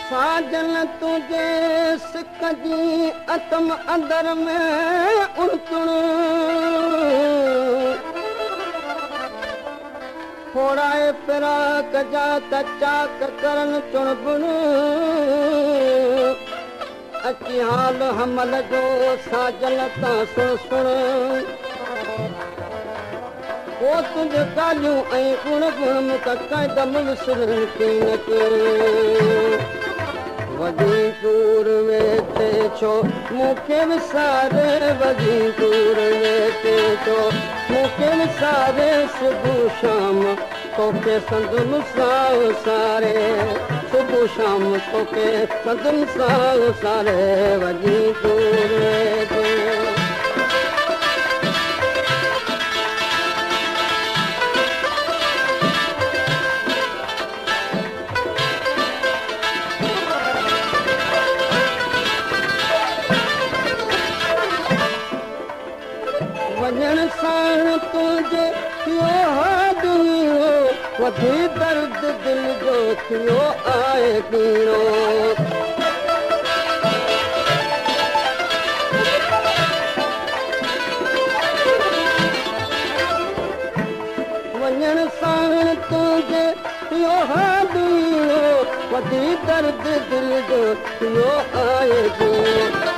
साजन तुझे सिक जी अतम अंदर में उड़चुण फोड़ाए फिराक जा त चाक करन चुणबुण अची हाल हमल जो साजन तां सुण सुण वो तुझ ॻाल्हियूं ऐं गुण गुण मूंखे क़दम विसरनि की न के वधी दूर वेठे छो मूंखे विसारे वधी दूर वेठे छो मूंखे विसारे सुबुह शाम तोखे संदुन सां सारे सुबुह शाम तोखे संदुन सां सारे वधी दूर वेठे वञण सां तुंहिंजे थियो हादियो वधी दर्द दिल जो थियो आहे पीड़ो वञण सां तुंहिंजे थियो हादियो वधी दर्द दिल जो थियो आहे पीड़ो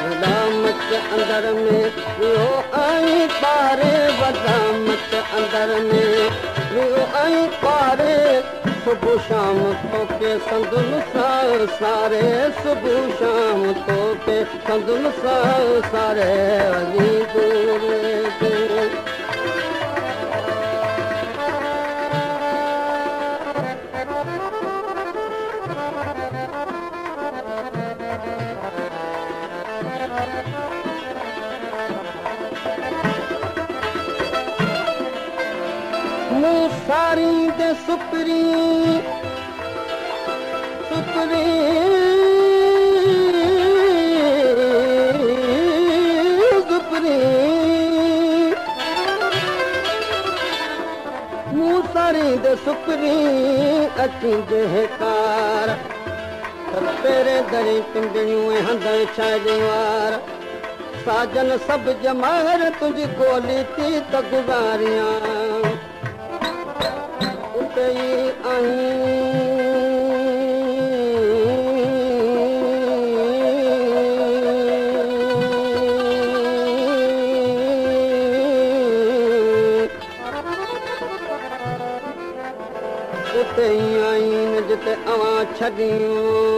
वदामत अंदर में वियो आई पारे वदामत अंदर में वियो आई पारे सुबुह शाम तोखे संदुन सां सारे सुबुह शाम तोखे संदुन सां सारे वधी दूर मूं सारी दे सुपरी सुपरी सुपरी मूं सारी दे सुपरी अची जेकार पेरे दरी पिंडियूं ऐं हंधि छा दीवार साजन सभु जमार तुंहिंजी गोली थी त गुज़ारियां उते ई आईन जिते अवां छॾियूं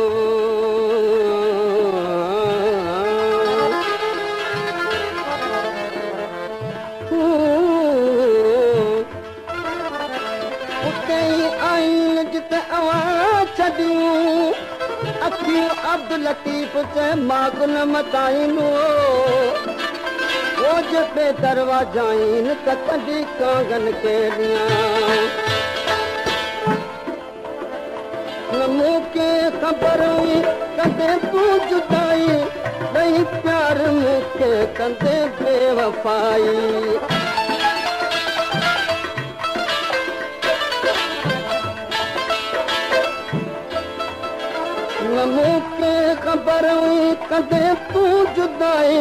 अखियूं अब्दुल लतीफ़ चए मागुन मताइनो वो जे दरवाजाइन त कॾहिं कांगन के ॾियां न मूंखे ख़बर हुई कॾहिं तूं जुदाई ॾेई प्यार मूंखे कंदे बेवफ़ाई मूंखे ख़बर हुई कॾहिं तूं जुदाई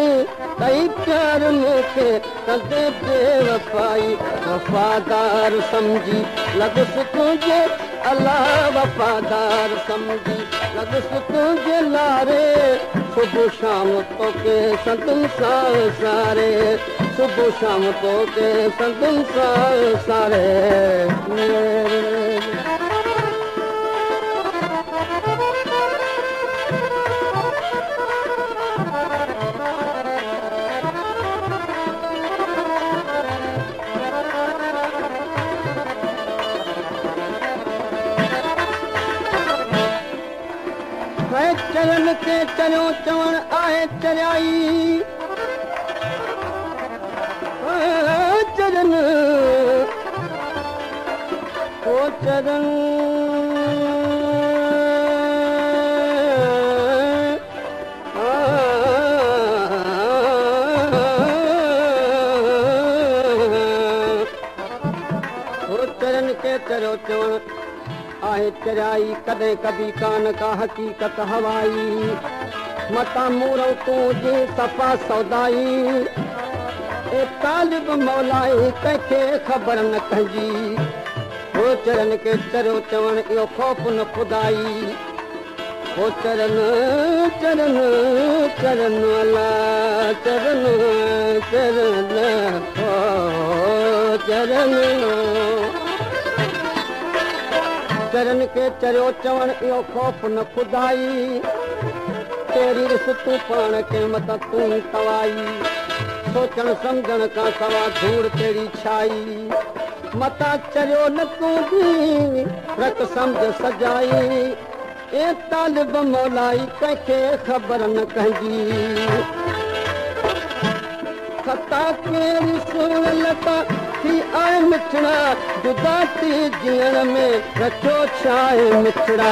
ॾेई प्यार मूंखे कंदे बेवफ़ाई वफ़ादार सम्झी लॻुसि तुंहिंजे अलाह वफ़ादार सम्झी लॻुसि तुंहिंजे लारे सुबुह शाम तोखे संदुन सां सारे सुबुह शाम तोखे संदुन सां सारे चरन के चरियो चवण आहे चरियाई चरन ओ चरन ओ चरन के चरियो चवण आहे चरियाई कॾहिं कभी कान का हक़ीक़त हवाई मता मूरो तूं जी सफ़ा सौदाई ए तालिब मौलाई कंहिंखे ख़बर न कंहिंजी हो चरन खे चरियो चवण इहो ख़ौफ़ न खुदाई हो चरन चरन चरन अला चरन चरन हो चरन चरन खे चरियो चवण इहो ख़ौफ़ न खुदाई तेरी रिस तूं पाण खे मत तूं तवाई सोचण सम्झण खां सवा धूड़ तेरी छाई मता चरियो न तूं बि रख सम्झ सजाई ए तालिब मौलाई कंहिंखे ख़बर न कंहिंजी खता कहिड़ी सुण लता थी आहे मिठड़ा जुदा थी जीअण में रखियो छा आहे मिठड़ा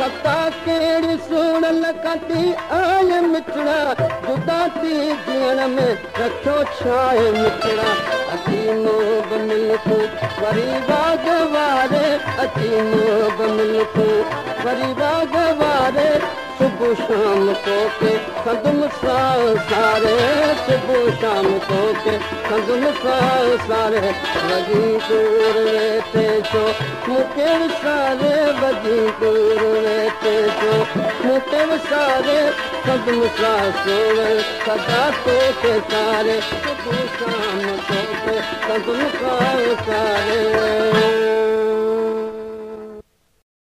खता कहिड़ी सुण लती आहे मिठड़ा जुदा थी जीअण में रखियो छा आहे मिठड़ा अची मोब मिल तूं वरी बाग वारे अची मोब मिल तूं वरी बाग वारे सुबुह शाम तोखे संदुम सां सारे सुबुह शाम तोखे संदुम सां सारे वॼी दूर वेठे छो मूंखे विसारे वॼी दूर वेठे छो मूंखे विसारे संदुम सां सोरे सदा तोखे सारे सुबुह शाम तोखे संदुम सां सारे